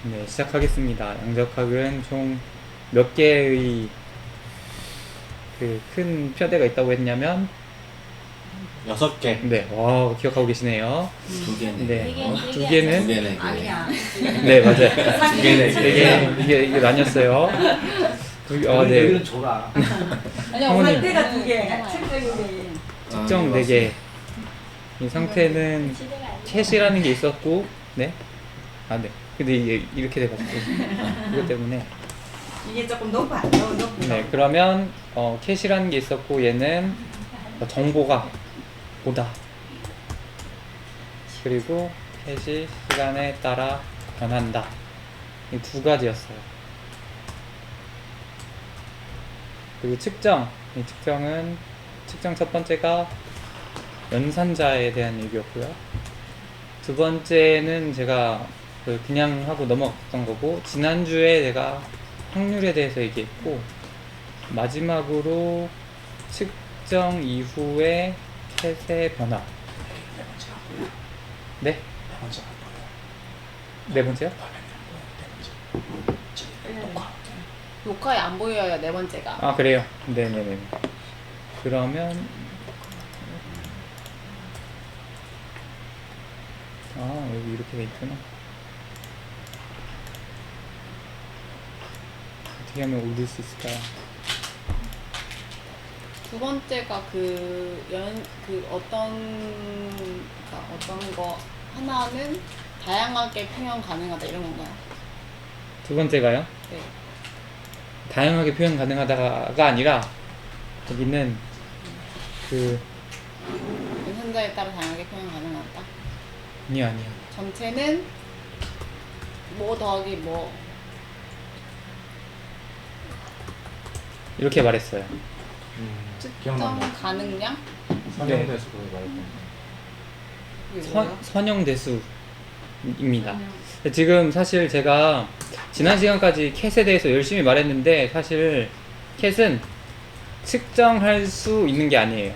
네, 시작하겠습니다. 양적학은 총 몇 개의 그 큰 표대가 있다고 했냐면 6개. 네, 와 기억하고 계시네요. 2개네. 네, 두 두 개는 개네. 아니야. 네 맞아요. 두 개네. 이게 나뉘었어요. 네. 여기는 줘라. 아니야, 사모님. 상태가 두 개. 측정이 특정 4개. 이 상태는 캣이라는 게 있었고, 네. 네. 근데 이게 이렇게 돼가지고 이것 때문에. 이게 조금 높아. 너무 높아. 네, 그러면 캣이라는 게 있었고 얘는 정보가 오다. 그리고 캣이 시간에 따라 변한다. 이 두 가지였어요. 그리고 측정. 이 측정 첫 번째가 연산자에 대한 얘기였고요. 두 번째는 제가 그냥 하고 넘어갔던 거고, 지난주에 제가 확률에 대해서 얘기했고, 마지막으로 측정 이후의 캣의 변화. 네? 네 번째요? 녹화에 안 보여요, 네 번째가. 아 그래요? 네네네. 그러면 여기 이렇게 돼 있구나. 어떻게 하면 올릴 수 있을까요? 두 번째가 어떤 거 하나는 다양하게 표현 가능하다 이런 건가요? 두 번째가요? 네. 다양하게 표현 가능하다가 아니라 여기는 연산자에 따라 다양하게 표현 가능하다. 아니야. 전체는 뭐 더하기 뭐. 이렇게 말했어요. 측정 기억난다. 가능량? 선정돼서 그걸 말했던 그게 뭐예요? 선형대수입니다. 지금 사실 제가 지난 시간까지 캣에 대해서 열심히 말했는데, 사실 캣은 측정할 수 있는 게 아니에요.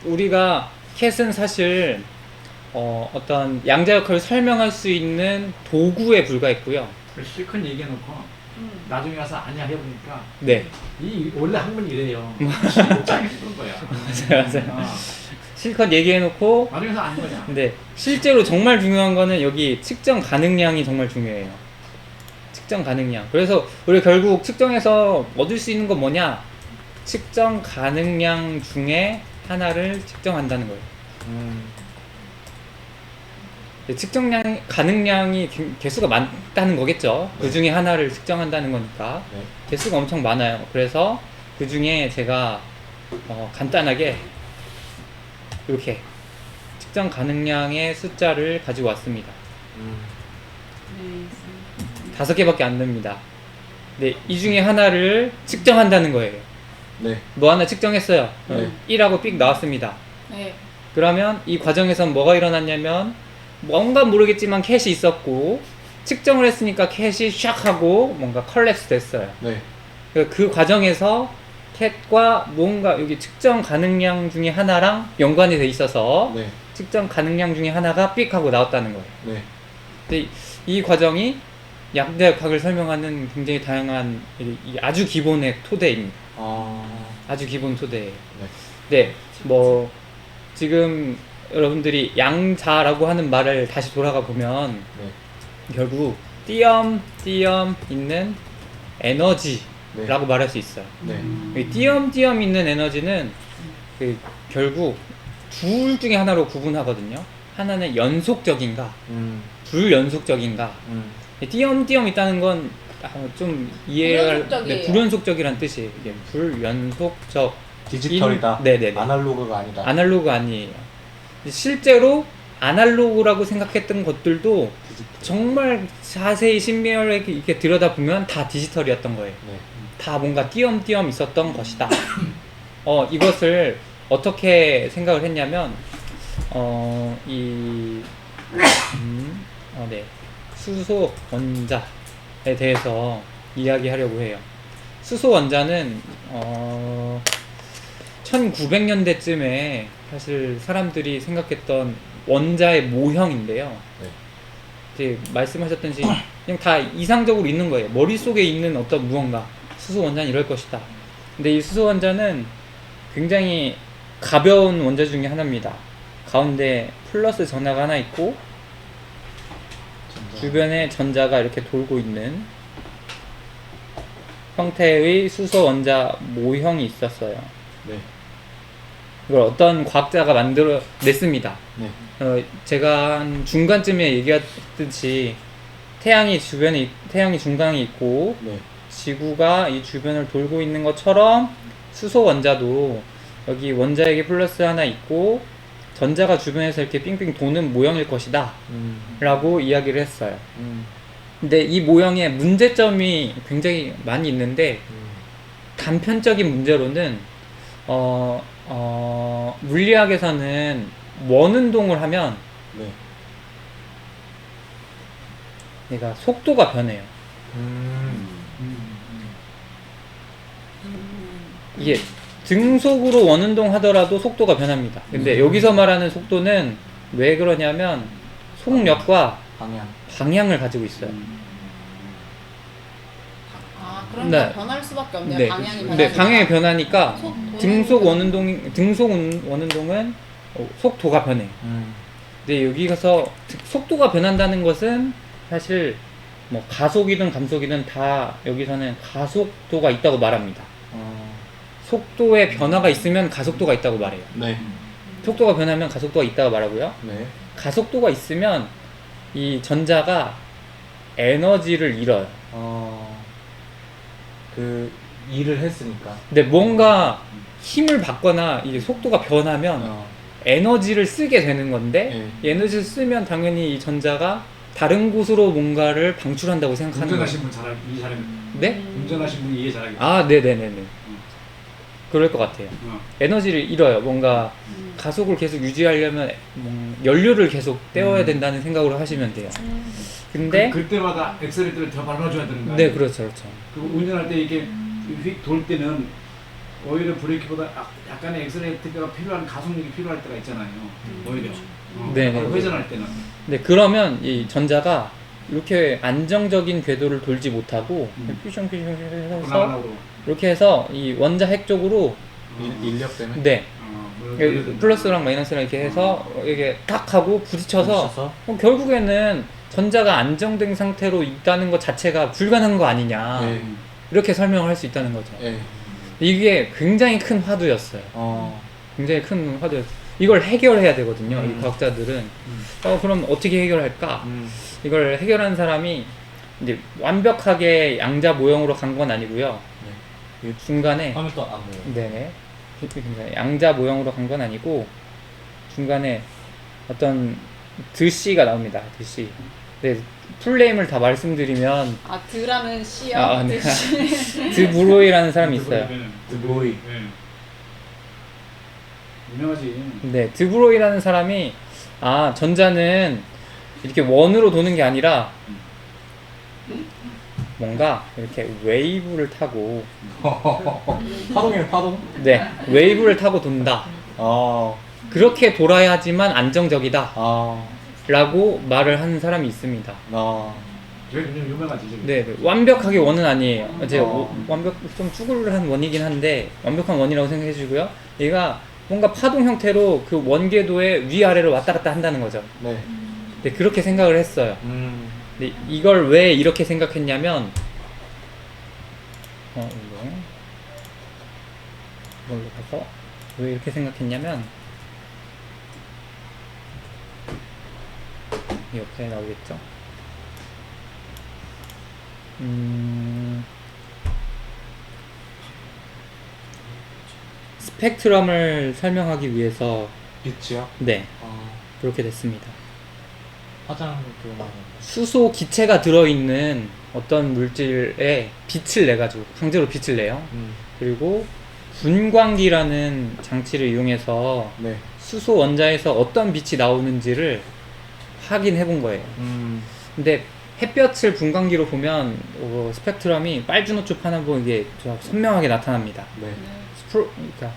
우리가 캣은 사실 어떤 양자역학을 설명할 수 있는 도구에 불과했고요. 실컷 얘기해놓고 나중에 가서 아니야 해보니까 네. 이 원래 학문이 이래요. 못하게 쓰는 거야. 맞아요. 실컷 얘기해놓고, 나중에 가서 아닌 거냐. 근데 실제로 정말 중요한 거는 여기 측정 가능량이 정말 중요해요. 측정 가능량. 그래서 우리 결국 측정해서 얻을 수 있는 건 뭐냐? 측정 가능량 중에 하나를 측정한다는 거예요. 측정량 가능량이 개수가 많다는 거겠죠. 그 중에 하나를 측정한다는 거니까 네. 개수가 엄청 많아요. 그래서 그 중에 제가 간단하게 이렇게 측정 가능량의 숫자를 가지고 왔습니다. 5개밖에 안 됩니다. 네, 이 중에 하나를 측정한다는 거예요. 네. 뭐 하나 측정했어요. 네. 1하고 삑 나왔습니다. 네. 그러면 이 과정에선 뭐가 일어났냐면, 뭔가 모르겠지만 캣이 있었고, 측정을 했으니까 캣이 샥 하고 뭔가 컬랩스 됐어요. 네. 그 과정에서 캣과 뭔가 여기 측정 가능량 중에 하나랑 연관이 돼 있어서 네. 측정 가능량 중에 하나가 삑 하고 나왔다는 거예요. 네. 근데 이 과정이 양자역학을 설명하는 굉장히 다양한 아주 기본의 토대입니다. 아주 기본 토대예요. 네, 뭐 지금 여러분들이 양자라고 하는 말을 다시 돌아가 보면 네. 결국 띄엄 있는 에너지라고 네. 말할 수 있어요. 네. 이 띄엄 있는 에너지는 결국 둘 중에 하나로 구분하거든요. 하나는 연속적인가, 불연속적인가. 띄엄 있다는 건 좀 이해가 불연속적이에요. 불연속적이란 뜻이에요. 이게 불연속적 디지털이다. 네네네. 아날로그가 아니다. 아날로그 아니에요. 실제로 아날로그라고 생각했던 것들도 정말 자세히 신비하게 이렇게 들여다보면 다 디지털이었던 거예요. 네. 다 뭔가 띄엄 있었던 것이다. 이것을 어떻게 생각을 했냐면, 네. 수소 원자에 대해서 이야기하려고 해요. 수소 원자는 1900년대쯤에 사실 사람들이 생각했던 원자의 모형인데요. 네. 이제 말씀하셨듯이 그냥 다 이상적으로 있는 거예요. 머릿속에 있는 어떤 무언가. 수소 원자는 이럴 것이다. 근데 이 수소 원자는 굉장히 가벼운 원자 중에 하나입니다. 가운데 플러스 전하가 하나 있고 주변에 전자가 이렇게 돌고 있는 형태의 수소 원자 모형이 있었어요. 네. 이걸 어떤 과학자가 만들어 냈습니다. 네. 제가 한 중간쯤에 얘기했듯이 태양이 중간에 있고 네. 지구가 이 주변을 돌고 있는 것처럼 수소 원자도 여기 원자에게 플러스 하나 있고 전자가 주변에서 이렇게 삥삥 도는 모형일 것이다 라고 이야기를 했어요. 근데 이 모형에 문제점이 굉장히 많이 있는데 단편적인 문제로는 물리학에서는 원운동을 하면 네. 얘가 속도가 변해요. 이게 등속으로 원운동 하더라도 속도가 변합니다. 근데 여기서 말하는 속도는 왜 그러냐면 속력과 방향을 가지고 있어요. 아, 그러니까 네. 변할 수밖에 없네요. 네. 방향이 네, 변하니까. 방향이 변하니까 도는 등속 거는 원운동은 속도가 변해요. 근데 여기 가서 속도가 변한다는 것은 사실 뭐 가속이든 감속이든 다 여기서는 가속도가 있다고 말합니다. 속도의 변화가 있으면 가속도가 있다고 말해요. 네. 속도가 변하면 가속도가 있다고 말하고요. 네. 가속도가 있으면 이 전자가 에너지를 잃어요. 그 일을 했으니까. 근데 뭔가 힘을 받거나 이게 속도가 변하면 에너지를 쓰게 되는 건데 네. 에너지를 쓰면 당연히 이 전자가 다른 곳으로 뭔가를 방출한다고 생각하는 거예요. 운전하신 분 이해 잘하겠네. 네? 운전하신 분이 이해 잘하겠네. 아, 네네네네. 그럴 것 같아요. 에너지를 잃어요. 뭔가 가속을 계속 유지하려면 연료를 계속 떼어야 된다는 생각으로 하시면 돼요. 근데 그때마다 엑셀레이터를 더 밟아줘야 되는 거예요. 네, 그렇죠, 그렇죠. 그리고 운전할 때 이게 휙 돌 때는 오히려 브레이크보다 약간의 엑셀레이터가 필요한 가속력이 필요할 때가 있잖아요. 오히려. 네, 네. 회전할 때는. 네, 그러면 이 전자가 이렇게 안정적인 궤도를 돌지 못하고 퓨션 해서 나가라고. 이렇게 해서 이 원자 핵 쪽으로 인력 때문에. 네, 뭐 플러스랑 마이너스랑 이렇게 해서 이게 탁 하고 부딪혀서 부딪혀서? 그럼 결국에는 전자가 안정된 상태로 있다는 것 자체가 불가능한 거 아니냐 네. 이렇게 설명을 할 수 있다는 거죠. 네. 이게 굉장히 큰 화두였어요. 굉장히 큰 화두였어요. 이걸 해결해야 되거든요. 이 과학자들은 그럼 어떻게 해결할까? 이걸 해결하는 사람이 이제 완벽하게 양자 모형으로 간 건 아니고요. 네. 중간에 하면 또 안 보여요. 네, 양자 모형으로 간 건 아니고 중간에 어떤 드씨가 나옵니다. 드씨. 네, 풀네임을 다 말씀드리면 아, 드라는 C요? 아, 네. 드브로이라는 사람이 있어요. 드브로이. 네. 유명하지. 네, 드브로이라는 사람이 전자는 이렇게 원으로 도는 게 아니라 뭔가 이렇게 웨이브를 타고 파동이네, 파동? 네, 웨이브를 타고 돈다. 그렇게 돌아야지만 안정적이다. 라고 말을 하는 사람이 있습니다. 저게 굉장히 유명하지. 저게. 네, 완벽하게 원은 아니에요. 제가 좀 쭈글한 원이긴 한데 완벽한 원이라고 생각해 주고요. 얘가 뭔가 파동 형태로 그 원궤도의 위아래로 왔다 갔다 한다는 거죠. 네. 네, 그렇게 생각을 했어요. 근데 이걸 왜 이렇게 생각했냐면 이걸로 가서 왜 이렇게 생각했냐면 이 옆에 나오겠죠. 스펙트럼을 설명하기 위해서 빛이요? 네, 그렇게 됐습니다. 화장 그거 말하는 수소 기체가 들어있는 어떤 물질에 빛을 내가지고 강제로 빛을 내요. 그리고 분광기라는 장치를 이용해서 네. 수소 원자에서 어떤 빛이 나오는지를 확인해 본 거예요. 근데 햇볕을 분광기로 보면 스펙트럼이 빨주노초 파나보 이게 선명하게 나타납니다. 네. 그러니까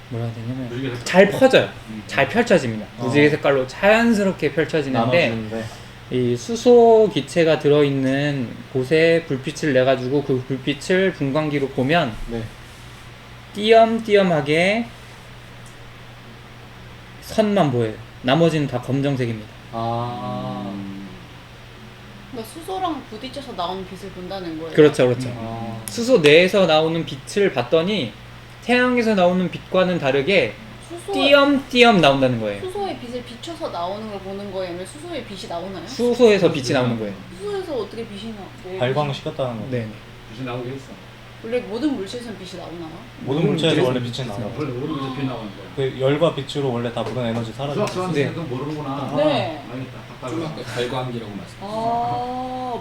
뭐라 해야 되냐면 무지개 색깔. 잘 퍼져요. 잘 펼쳐집니다. 무지개 색깔로 자연스럽게 펼쳐지는데 나눠지는데. 이 수소 기체가 들어있는 곳에 불빛을 내 가지고 그 불빛을 분광기로 보면 네. 띄엄띄엄하게 선만 보여요. 나머지는 다 검정색입니다. 아. 그러니까 수소랑 부딪혀서 나오는 빛을 본다는 거예요. 그렇죠, 그렇죠. 아. 수소 내에서 나오는 빛을 봤더니 태양에서 나오는 빛과는 다르게 띄엄띄엄 나온다는 거예요. 수소의 빛을 비춰서 나오는 걸 보는 거예요? 아니면 수소의 빛이 나오나요? 수소에서 빛이 나오는 거예요. 수소에서 어떻게 빛이 나고? 발광시켰다는 거. 네. 빛이 나오게 했어. 원래 모든 물체에서는 빛이 나오나요? 모든 물체에서 원래 빛이 나와. 원래 오른쪽에서 빛 나오는 거야. 그 열과 빛으로 원래 다 모든 에너지 사라져. 수학수학생 그 모르는구나. 네. 알겠다. 좀 아까 발광기라고 말씀.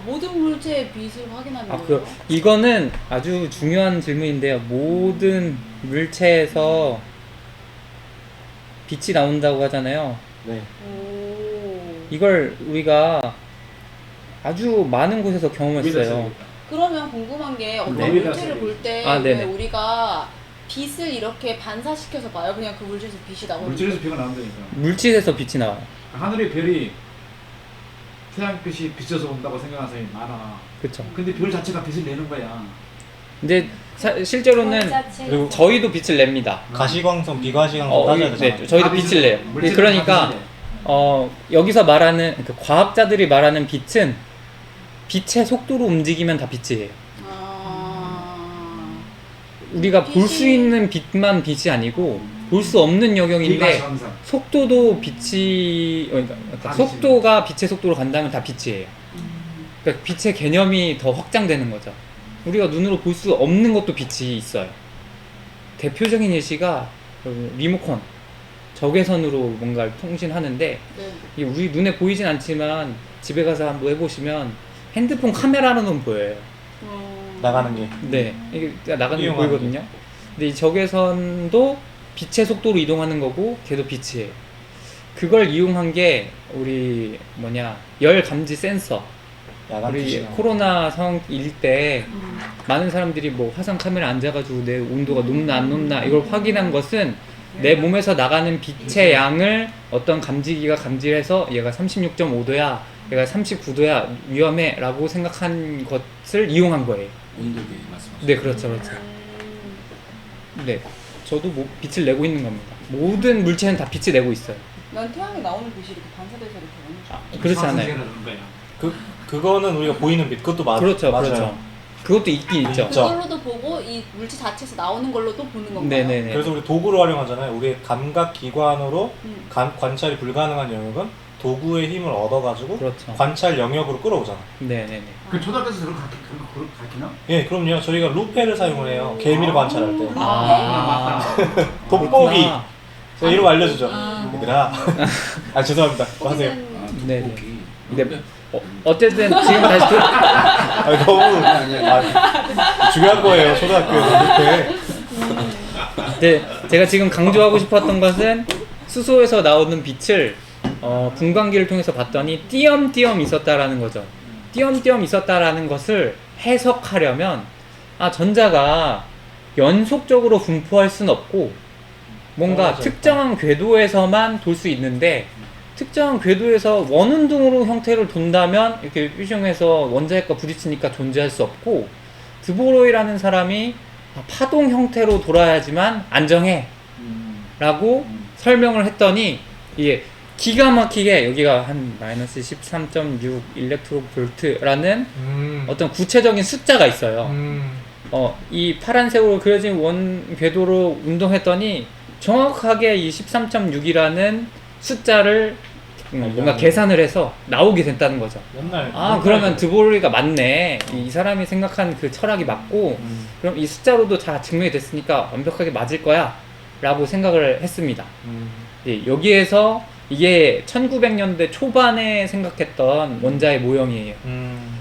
모든 물체의 빛을 확인하는 거예요? 이거는 아주 중요한 질문인데요. 모든 물체에서 빛이 나온다고 하잖아요. 네. 오. 이걸 우리가 아주 많은 곳에서 경험했어요. 그러면 궁금한 게 어떤 네. 물체를 볼 때 아, 네네. 우리가 빛을 이렇게 반사시켜서 봐요? 그냥 그 물체에서 빛이 나오는 물질에서 빛가 나온다니까. 물질에서 빛이 나와요. 하늘의 별이 태양빛이 비춰서 온다고 생각하는 사람이 많아. 그렇죠. 근데 별 자체가 빛을 내는 거야. 근데 실제로는 그리고 저희도 빛을 냅니다. 가시광선, 비가시광선 따져야 되잖아. 네, 저희도 다 빛을 내요. 네, 물질은 그러니까 다 빛을 내. 여기서 말하는 그 과학자들이 말하는 빛은 빛의 속도로 움직이면 다 빛이에요. 우리가 볼 수 빛이- 있는 빛만 빛이 아니고 볼 수 없는 영역인데 비가시광선. 속도도 그러니까 다 속도가 빛의 속도로 간다면 다 빛이에요. 그러니까 빛의 개념이 더 확장되는 거죠. 우리가 눈으로 볼 수 없는 것도 빛이 있어요. 대표적인 예시가 리모컨, 적외선으로 뭔가를 통신하는데 네. 이게 우리 눈에 보이진 않지만 집에 가서 한번 해보시면 핸드폰 카메라로는 보여요. 나가는 게. 네, 이게 나가는 게 이용하는 보이거든요. 근데 이 적외선도 빛의 속도로 이동하는 거고 걔도 빛이에요. 그걸 이용한 게 우리 열 감지 센서. 야간 우리 투시경. 코로나 상황일 때 많은 사람들이 뭐 화상 카메라 앉아가지고 내 온도가 높나 안 높나 이걸 확인한 것은 내 몸에서 나가는 빛의 양을 어떤 감지기가 감지해서 얘가 36.5도야, 얘가 39도야 위험해 라고 생각한 것을 이용한 거예요. 온도계 말씀하시죠. 네, 그렇죠, 그렇죠. 네, 저도 빛을 내고 있는 겁니다. 모든 물체는 다 빛을 내고 있어요. 난 태양에 나오는 빛이 이렇게 반사돼서 이렇게 오는 줄 알았어. 그렇지 않아요. 수학생이라는 거야. 그거는 우리가 보이는 빛. 그것도 그렇죠, 맞아요. 그렇죠. 그것도 있긴 있죠. 있죠. 그걸로도 보고 이 물체 자체에서 나오는 걸로도 보는 건가요? 네네네. 그래서 우리 도구를 활용하잖아요. 우리의 감각 기관으로 음. 관찰이 불가능한 영역은 도구의 힘을 얻어가지고 그렇죠. 관찰 영역으로 끌어오잖아. 네네네. 그 초등학교에서 그런 거 가르치나? 예, 그럼요. 저희가 루페를 사용을 해요. 개미를 관찰할 때. 아, 돋보기. 그렇구나. 제가 이런 거 알려주죠. 아. 얘들아. 아, 죄송합니다. 또 하세요. 네네. 네. 어쨌든 지금 다시 아, 너무 중요한 거예요. 초등학교에서 루페. 네, 제가 지금 강조하고 싶었던 것은 수소에서 나오는 빛을 분광기를 통해서 봤더니 띄엄띄엄 있었다라는 거죠. 띄엄띄엄 있었다라는 것을 해석하려면 전자가 연속적으로 분포할 수는 없고 뭔가 맞아요. 특정한 궤도에서만 돌 수 있는데 특정한 궤도에서 원운동으로 형태를 돈다면 이렇게 퓨징해서 원자핵과 부딪히니까 존재할 수 없고 드보로이라는 사람이 파동 형태로 돌아야지만 안정해 라고 설명을 했더니 이게 기가 막히게 여기가 한 마이너스 13.6 일렉트로볼트라는 어떤 구체적인 숫자가 있어요. 이 파란색으로 그려진 원 궤도로 운동했더니 정확하게 이 13.6이라는 숫자를 뭔가 계산을 해서 나오게 됐다는 거죠. 맨날. 그러면 드보로이가 맞네. 이 사람이 생각한 그 철학이 맞고 그럼 이 숫자로도 다 증명이 됐으니까 완벽하게 맞을 거야 라고 생각을 했습니다. 예, 여기에서 이게 1900년대 초반에 생각했던 원자의 모형이에요.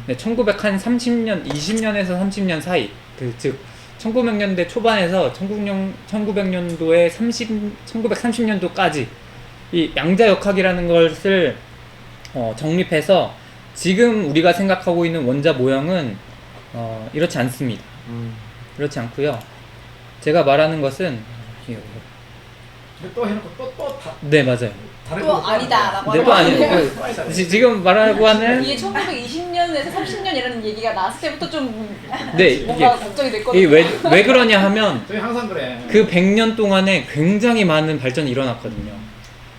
네, 1930년, 20년에서 30년 사이, 즉 1900년대 초반에서 1900년도에 1930년도까지 이 양자역학이라는 것을 정립해서 지금 우리가 생각하고 있는 원자 모형은 이렇지 않습니다. 그렇지 않고요. 제가 말하는 것은 또 해놓고 또다 네, 맞아요. 다른 또 걸로 아니다라고 네, 또 하는 아니에요. 거예요. 지금 말하고 하는 이게 1920년에서 30년이라는 얘기가 나왔을 때부터 좀 네, 이게 뭔가 걱정이 됐거든요. 이게 왜 그러냐 하면 저희 항상 그래. 그 100년 동안에 굉장히 많은 발전이 일어났거든요.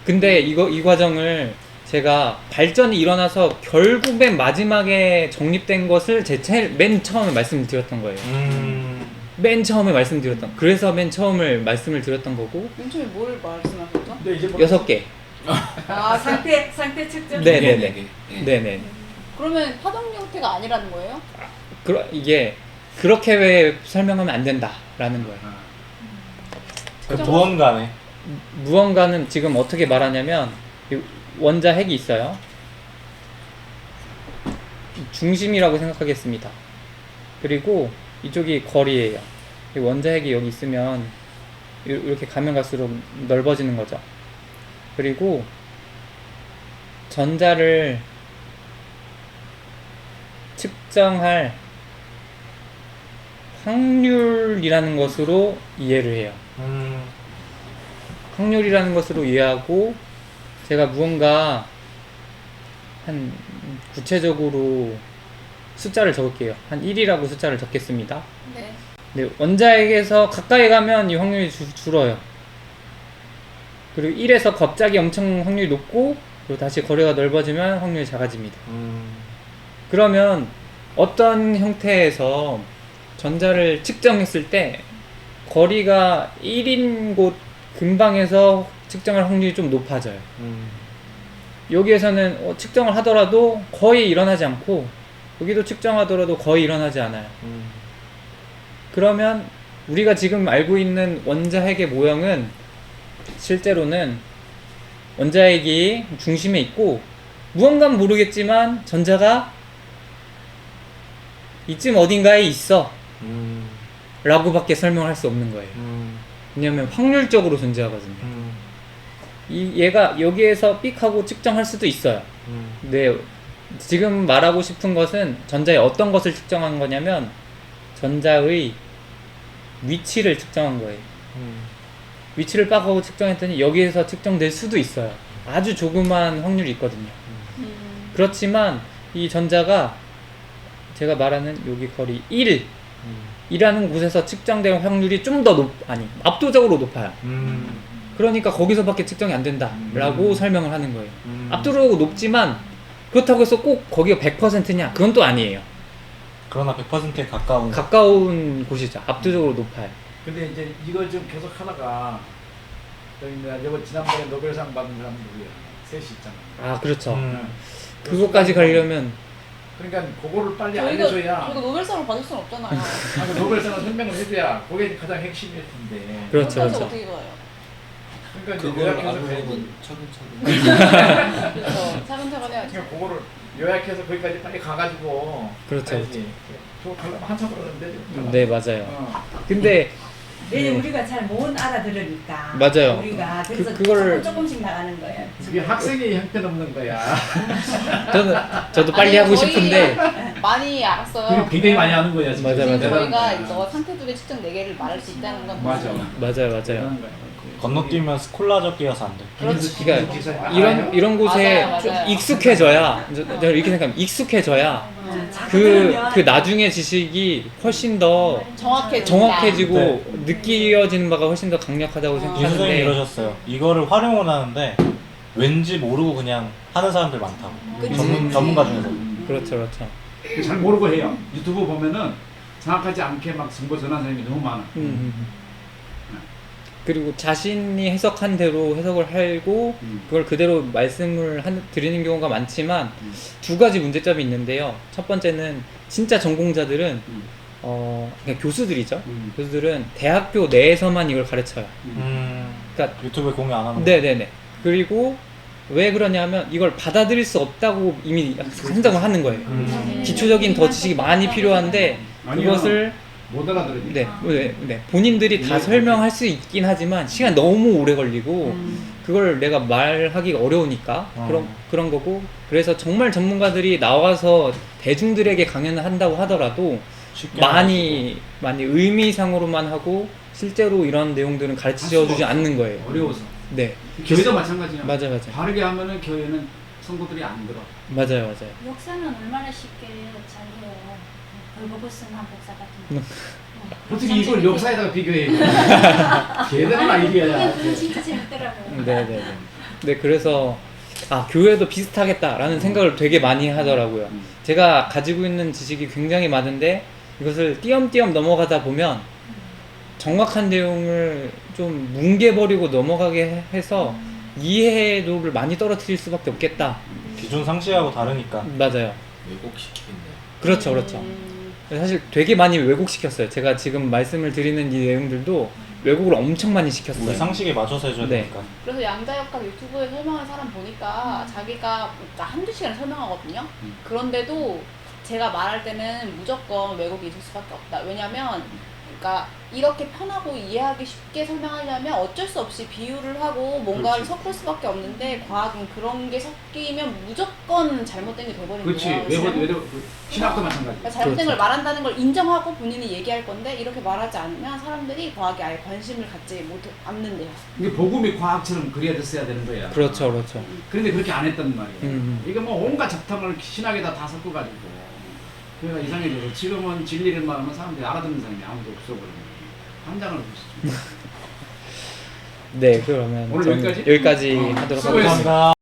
근데 이 과정을 제가 발전이 일어나서 결국 맨 마지막에 정립된 것을 맨 처음에 말씀드렸던 거예요. 맨 처음에 말씀드렸던. 그래서 맨 처음을 말씀을 드렸던 거고 맨 처음에 뭘 말씀하셨죠? 근데 이제 뭐 6개. 아, 상태 측정. 네네네. 네네. 그러면 파동 형태가 아니라는 거예요? 이게 그렇게 왜 설명하면 안 된다라는 거예요. 그 무언가네. 무언가는 지금 어떻게 말하냐면 이 원자 핵이 있어요. 중심이라고 생각하겠습니다. 그리고 이쪽이 거리예요. 이 원자 핵이 여기 있으면 이렇게 가면 갈수록 넓어지는 거죠. 그리고 전자를 측정할 확률이라는 것으로 이해를 해요. 확률이라는 것으로 이해하고 제가 무언가 한 구체적으로 숫자를 적을게요. 한 1이라고 숫자를 적겠습니다. 네. 네, 원자핵에서 가까이 가면 이 확률이 줄어요. 그리고 1에서 갑자기 엄청 확률이 높고 그리고 다시 거리가 넓어지면 확률이 작아집니다. 그러면 어떤 형태에서 전자를 측정했을 때 거리가 1인 곳 근방에서 측정할 확률이 좀 높아져요. 여기에서는 측정을 하더라도 거의 일어나지 않고 여기도 측정하더라도 거의 일어나지 않아요. 그러면 우리가 지금 알고 있는 원자핵의 모형은 실제로는 원자핵이 중심에 있고 무언가는 모르겠지만 전자가 이쯤 어딘가에 있어 라고밖에 설명할 수 없는 거예요. 왜냐면 확률적으로 존재하거든요. 얘가 여기에서 삑 하고 측정할 수도 있어요. 근데 지금 말하고 싶은 것은 전자의 어떤 것을 측정한 거냐면 전자의 위치를 측정한 거예요. 위치를 빡 하고 측정했더니 여기에서 측정될 수도 있어요. 아주 조그만 확률이 있거든요. 그렇지만 이 전자가 제가 말하는 여기 거리 1 이라는 곳에서 측정될 확률이 좀 더 압도적으로 높아요. 그러니까 거기서밖에 측정이 안 된다라고 설명을 하는 거예요. 압도적으로 높지만 그렇다고 해서 꼭 거기가 100%냐? 그건 또 아니에요. 그러나 100%에 가까운. 가까운 곳이죠. 압도적으로 높아요. 근데 이제 이걸 좀 계속 하다가 여기 지난번에 노벨상 받은 사람 누구야? 셋이 있잖아. 아, 그렇죠. 응. 그것까지 가려면 그러니까 그거를 빨리 저희가 알려줘야. 노벨상을 받을 수는 없잖아요. 그 노벨상을 설명을 해줘야 그게 가장 핵심일 텐데. 그렇죠, 그래서 그렇죠. 어떻게 가요? 그러니까 이제 그걸 요약해서 알아보면 차근차근. 그래서 차근차근 해야죠. 그러니까 그거를 요약해서 거기까지 빨리 가가지고. 그렇죠, 가야지. 저거 가려면 한참 걸리는데. 네, 맞아요. 어. 근데 네, 우리가 잘 못 알아들으니까. 맞아요. 우리가 그래서 그걸- 조금씩 나가는 거야. 이게 학생이 형편없는 거야. 저도 빨리 아니, 하고 저희 싶은데 많이 알았어요. 그게 굉장히 많이 하는 거야 지금. 맞아, 맞아. 저희가 이거 상태두개 측정 4개를 말할 수 있다는 건 맞아. 맞아요. 대단한 거야. 건너뛰면 스콜라적 끼어서 안 돼. 그렇지. 그러니까 기사- 이런 곳에 맞아요, 좀 맞아요. 익숙해져야 제가 이렇게 생각하면 익숙해져야 그 나중에 지식이 훨씬 더 정확해지고 네. 느껴지는 바가 훨씬 더 강력하다고 이 선생님이 생각하는데 이러셨어요. 이거를 활용을 하는데 왠지 모르고 그냥 하는 사람들 많다고. 그치. 전문가 중에서. 그렇죠, 그렇죠. 잘 모르고 해요. 유튜브 보면은 정확하지 않게 막 정보 전하는 사람이 너무 많아. 그리고 자신이 해석한 대로 해석을 하고 그걸 그대로 말씀을 드리는 경우가 많지만 두 가지 문제점이 있는데요. 첫 번째는 진짜 전공자들은 그냥 교수들이죠. 교수들은 대학교 내에서만 이걸 가르쳐요. 그러니까 유튜브에 공유 안 하는 거. 네네네. 그리고 왜 그러냐면 이걸 받아들일 수 없다고 이미 생각을 하는 거예요. 기초적인 더 지식이 많이 필요한데 아니요. 그것을 못 알아들으니까. 네. 본인들이 다 설명할 수 있긴 하지만 시간 너무 오래 걸리고 그걸 내가 말하기가 어려우니까 그런 거고 그래서 정말 전문가들이 나와서 대중들에게 강연을 한다고 하더라도 쉽게 많이 의미상으로만 하고 실제로 이런 내용들은 가르쳐 주지 않는 거예요. 어려워서. 네. 교회도 마찬가지야. 맞아. 바르게 하면은 교회는 성도들이 안 들어. 맞아요. 역사는 얼마나 쉽게 잘 해요. 벌거벗은 한 목사 같은 거. 어떻게 이걸 역사에다가 비교해? 대단한 아이디어야. 그게 진짜 재밌더라고요. 네, 그래서 교회도 비슷하겠다라는 생각을 되게 많이 하더라고요. 제가 가지고 있는 지식이 굉장히 많은데 이것을 띄엄띄엄 넘어가다 보면 정확한 내용을 좀 뭉개버리고 넘어가게 해서 이해도를 많이 떨어뜨릴 수밖에 없겠다. 기존 상식하고 다르니까. 맞아요. 왜곡시키겠네요. 그렇죠. 사실 되게 많이 왜곡시켰어요. 제가 지금 말씀을 드리는 이 내용들도 왜곡을 엄청 많이 시켰어요. 우리 상식에 맞춰서 해줘야 네. 되니까. 그래서 양자역학 유튜브에 설명하는 사람 보니까 자기가 한두 시간 설명하거든요. 그런데도 제가 말할 때는 무조건 왜곡이 있을 수밖에 없다. 왜냐면 그러니까 이렇게 편하고 이해하기 쉽게 설명하려면 어쩔 수 없이 비유를 하고 뭔가를 그렇지. 섞을 수밖에 없는데 과학은 그런 게 섞이면 무조건 잘못된 게 돼버리는 그렇지. 거예요. 신학도 마찬가지. 그러니까 잘못된 그렇죠. 걸 말한다는 걸 인정하고 본인이 얘기할 건데 이렇게 말하지 않으면 사람들이 과학에 아예 관심을 갖지 않는데요. 이게 복음이 과학처럼 그래야 됐어야 되는 거야. 그렇죠. 그런데 그렇게 안 했단 말이야. 음. 이게 뭐 온갖 잡탕을 신학에다 다 섞어가지고 그래가 이상해져서 지금은 진리를 말하면 사람들이 알아듣는 사람이 아무도 없어버리는 환장을 보시죠. 네, 그러면 오늘 저는 여기까지? 여기까지 하도록 수고했습니다. 하겠습니다. 감사합니다.